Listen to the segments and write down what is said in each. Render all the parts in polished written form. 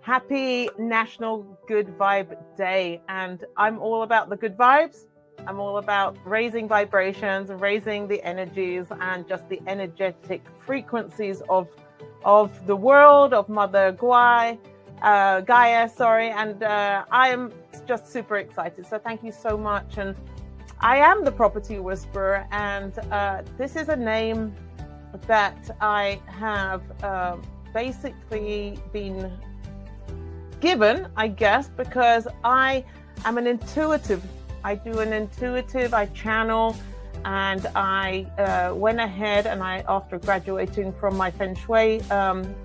Happy National Good Vibe Day. And I'm all about the good vibes. I'm all about raising vibrations, raising the energies, and just the energetic frequencies of the world, of Mother Gaia, and I am just super excited. So thank you so much. And I am the Property Whisperer, and this is a name that I have basically been given, I guess, because I am an intuitive. I do an intuitive, I channel, and I went ahead and after graduating from my Feng Shui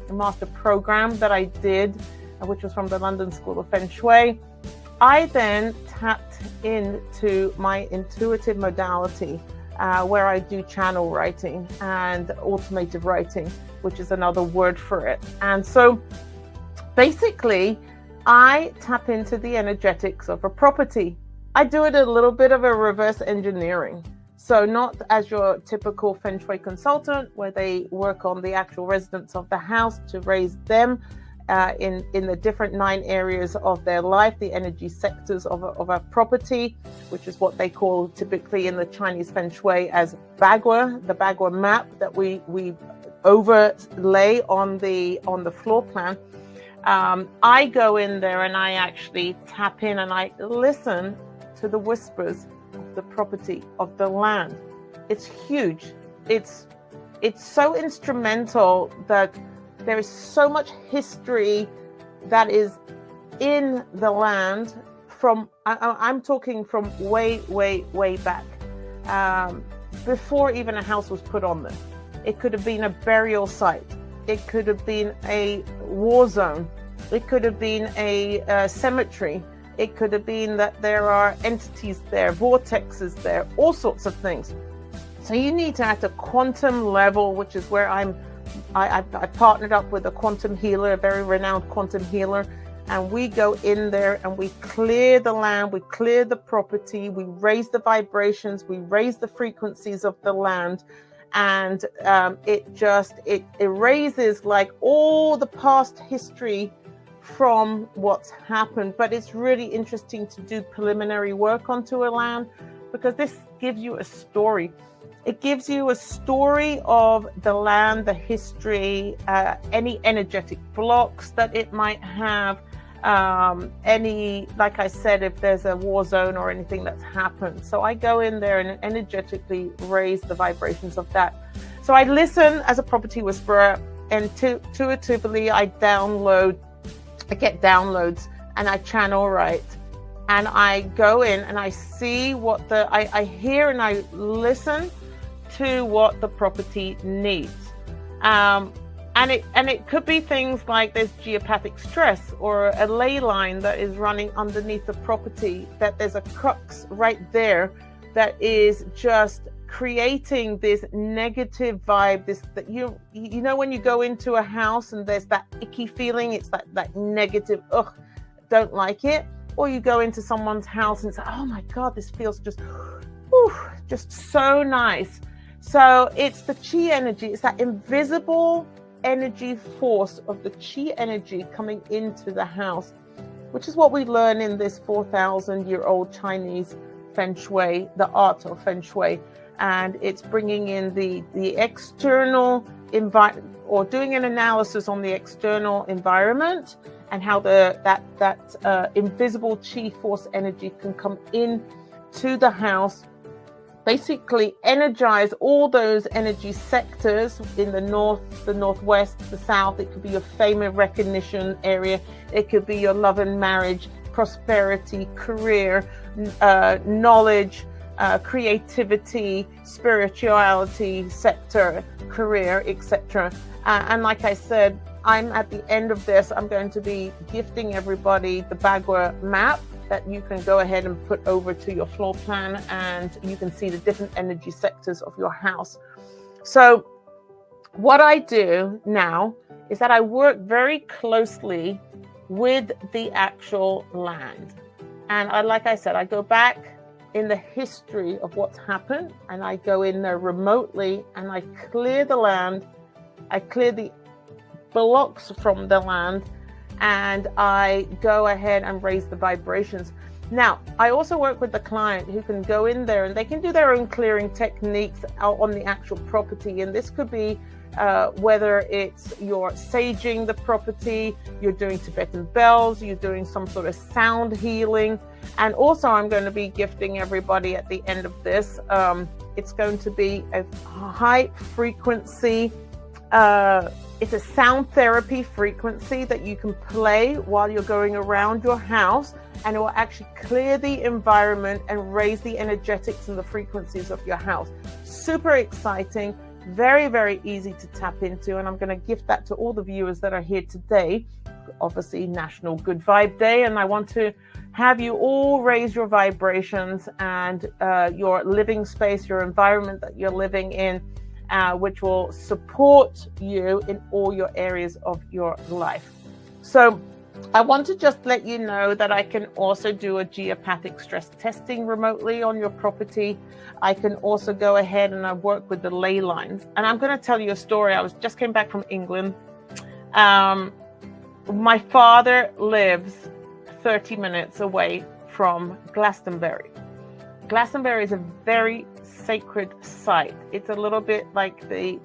master program that I did, which was from the London School of Feng Shui, I then tapped into my intuitive modality, where I do channel writing and automated writing, which is another word for it. And so basically, I tap into the energetics of a property. I do it a little bit of a reverse engineering. So not as your typical Feng Shui consultant, where they work on the actual residents of the house to raise them in the different 9 areas of their life, the energy sectors of a property, which is what they call typically in the Chinese Feng Shui as Bagua, the Bagua map that we overlay on the floor plan. I go in there and I actually tap in and I listen to the whispers of the property, of the land. It's huge. It's so instrumental that there is so much history that is in the land from, I'm talking from way, way, way back, before even a house was put on there. It could have been a burial site. It could have been a war zone. It could have been a cemetery. It could have been that there are entities there, vortexes there, all sorts of things. So you need to at a quantum level, which is where I partnered up with a quantum healer, a very renowned quantum healer, and we go in there and we clear the land, we clear the property, we raise the vibrations, we raise the frequencies of the land. And it erases like all the past history from what's happened. But it's really interesting to do preliminary work onto a land, because this gives you a story. It gives you a story of the land, the history, any energetic blocks that it might have, any, like I said, if there's a war zone or anything that's happened. So I go in there and energetically raise the vibrations of that. So I listen as a property whisperer, and intuitively I get downloads and I channel write. And I go in and I see what I hear and I listen to what the property needs. And it could be things like there's geopathic stress or a ley line that is running underneath the property, that there's a crux right there that is just creating this negative vibe, that you know when you go into a house and there's that icky feeling, it's that negative, don't like it. Or you go into someone's house and say, oh my God, this feels just so nice. So it's the chi energy, it's that invisible energy force of the chi energy coming into the house, which is what we learn in this 4,000-year-old Chinese Feng Shui, the art of Feng Shui. And it's bringing in the external environment, or doing an analysis on the external environment, and how that invisible chi force energy can come in to the house, basically energize all those energy sectors in the north, the northwest, the south. It could be your fame and recognition area. It could be your love and marriage, prosperity, career, knowledge, creativity, spirituality sector, career, etc. And like I said, I'm at the end of this, I'm going to be gifting everybody the Bagua map that you can go ahead and put over to your floor plan, and you can see the different energy sectors of your house. So what I do now is that I work very closely with the actual land. And like I said, I go back in the history of what's happened, and I go in there remotely and I clear the land. I clear the blocks from the land, and I go ahead and raise the vibrations. Now, I also work with the client who can go in there and they can do their own clearing techniques out on the actual property. And this could be whether it's you're saging the property, you're doing Tibetan bells, you're doing some sort of sound healing. And also I'm going to be gifting everybody at the end of this. It's going to be a high frequency, it's a sound therapy frequency that you can play while you're going around your house, and it will actually clear the environment and raise the energetics and the frequencies of your house. Super exciting, very, very easy to tap into, and I'm going to gift that to all the viewers that are here today. Obviously, National Good Vibe Day, and I want to have you all raise your vibrations and your living space, your environment that you're living in, which will support you in all your areas of your life. So I want to just let you know that I can also do a geopathic stress testing remotely on your property. I can also go ahead and I work with the ley lines. And I'm going to tell you a story. I just came back from England. My father lives 30 minutes away from Glastonbury. Glastonbury is a very sacred site. It's a little bit like the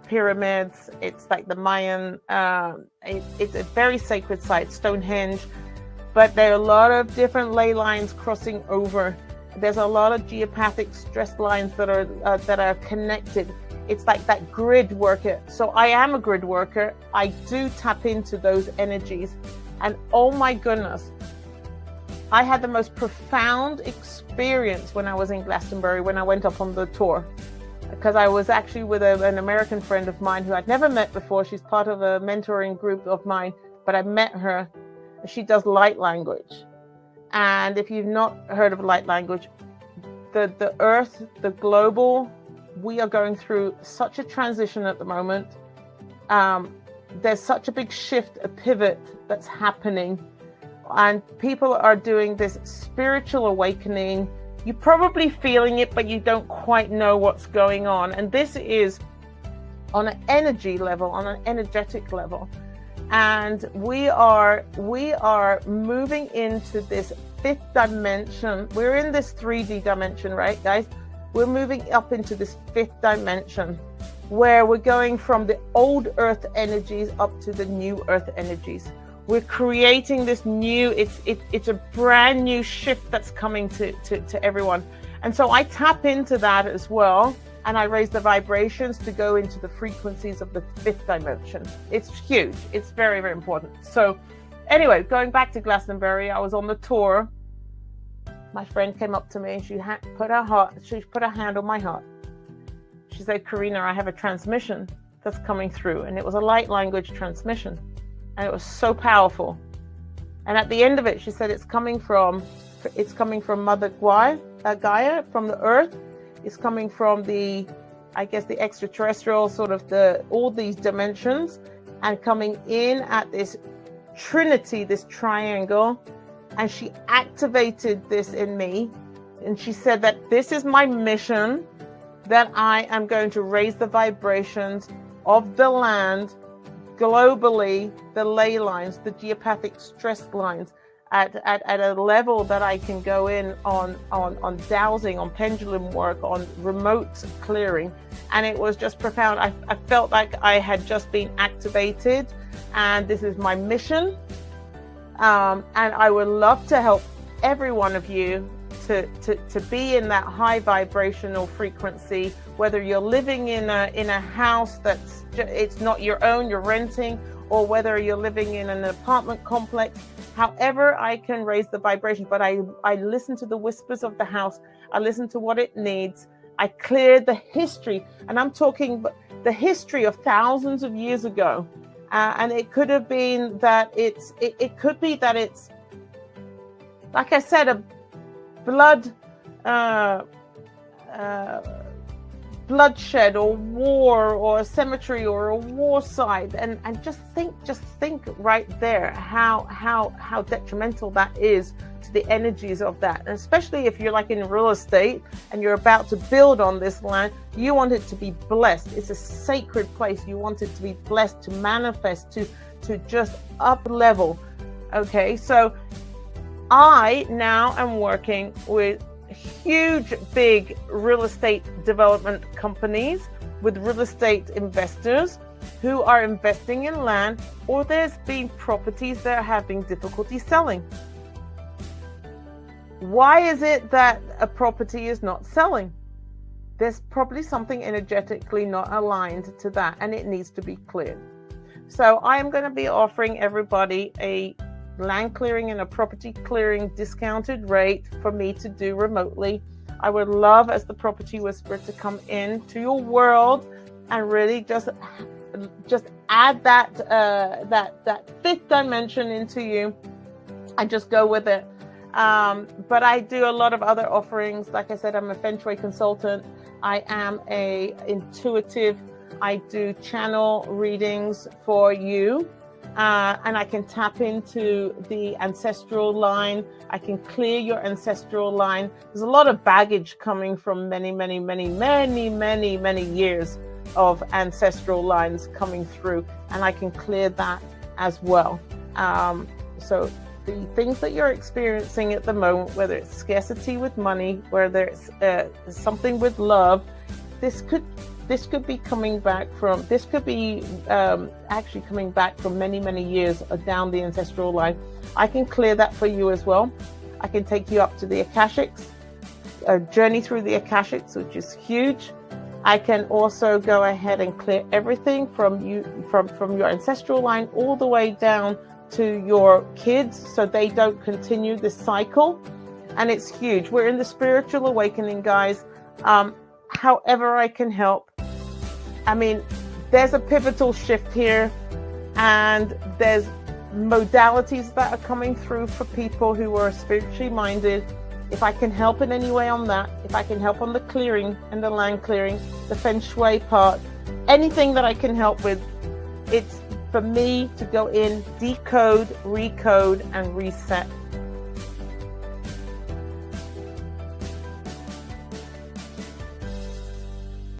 pyramids. It's like the Mayan. It's a very sacred site, Stonehenge. But there are a lot of different ley lines crossing over. There's a lot of geopathic stress lines that are connected. It's like that grid worker. So I am a grid worker. I do tap into those energies. And oh my goodness, I had the most profound experience when I was in Glastonbury, when I went up on the tour, because I was actually with an American friend of mine who I'd never met before. She's part of a mentoring group of mine, but I met her. She does light language. And if you've not heard of light language, the earth, the global, we are going through such a transition at the moment. There's such a big shift, a pivot that's happening. And people are doing this spiritual awakening. You're probably feeling it, but you don't quite know what's going on. And this is on an energy level, on an energetic level. And we are moving into this fifth dimension. We're in this 3D dimension, right, guys? We're moving up into this fifth dimension, where we're going from the old earth energies up to the new earth energies. We're creating this new, it's a brand new shift that's coming to everyone. And so I tap into that as well. And I raise the vibrations to go into the frequencies of the fifth dimension. It's huge. It's very, very important. So anyway, going back to Glastonbury, I was on the tour. My friend came up to me and she put her hand on my heart. She said, "Karina, I have a transmission that's coming through." And it was a light language transmission. And it was so powerful. And at the end of it, she said, it's coming from Mother Gaia, from the earth. It's coming from the extraterrestrial sort of all these dimensions, and coming in at this trinity, this triangle. And she activated this in me. And she said that this is my mission, that I am going to raise the vibrations of the land globally, the ley lines, the geopathic stress lines, at a level that I can go in on dowsing, on pendulum work, on remote clearing. And it was just profound. I felt like I had just been activated, and this is my mission. And I would love to help every one of you to be in that high vibrational frequency, whether you're living in a house it's not your own, you're renting, or whether you're living in an apartment complex. However I can raise the vibration, but I listen to the whispers of the house. I listen to what it needs. I cleared the history, and I'm talking the history of thousands of years ago. And it could have been that it could be that it's, like I said, a bloodshed or war or a cemetery or a war site, and just think right there how detrimental that is to the energies of that. And especially if you're like in real estate and you're about to build on this land, you want it to be blessed. It's a sacred place. You want it to be blessed, to manifest, to just up level. Okay, so I now am working with huge, big real estate development companies, with real estate investors who are investing in land, or there's been properties that are having difficulty selling. Why is it that a property is not selling? There's probably something energetically not aligned to that, and it needs to be cleared. So I am going to be offering everybody a land clearing and a property clearing discounted rate for me to do remotely. I would love, as the Property Whisperer, to come into your world and really just add that fifth dimension into you and just go with it. But I do a lot of other offerings. Like I said, I'm a Feng Shui consultant. I am a intuitive. I do channel readings for you. And I can tap into the ancestral line. I can clear your ancestral line. There's a lot of baggage coming from many years of ancestral lines coming through, and I can clear that as well. So the things that you're experiencing at the moment, whether it's scarcity with money, whether it's something with love, this could be coming back from, this could be actually coming back from many years down the ancestral line. I can clear that for you as well. I can take you up to the Akashics, a journey through the Akashics, which is huge. I can also go ahead and clear everything from you, from your ancestral line all the way down to your kids, so they don't continue this cycle. And it's huge. We're in the spiritual awakening, guys. However I can help. I mean, there's a pivotal shift here, and there's modalities that are coming through for people who are spiritually minded. If I can help in any way on that, if I can help on the clearing and the land clearing, the Feng Shui part, anything that I can help with, it's for me to go in, decode, recode, and reset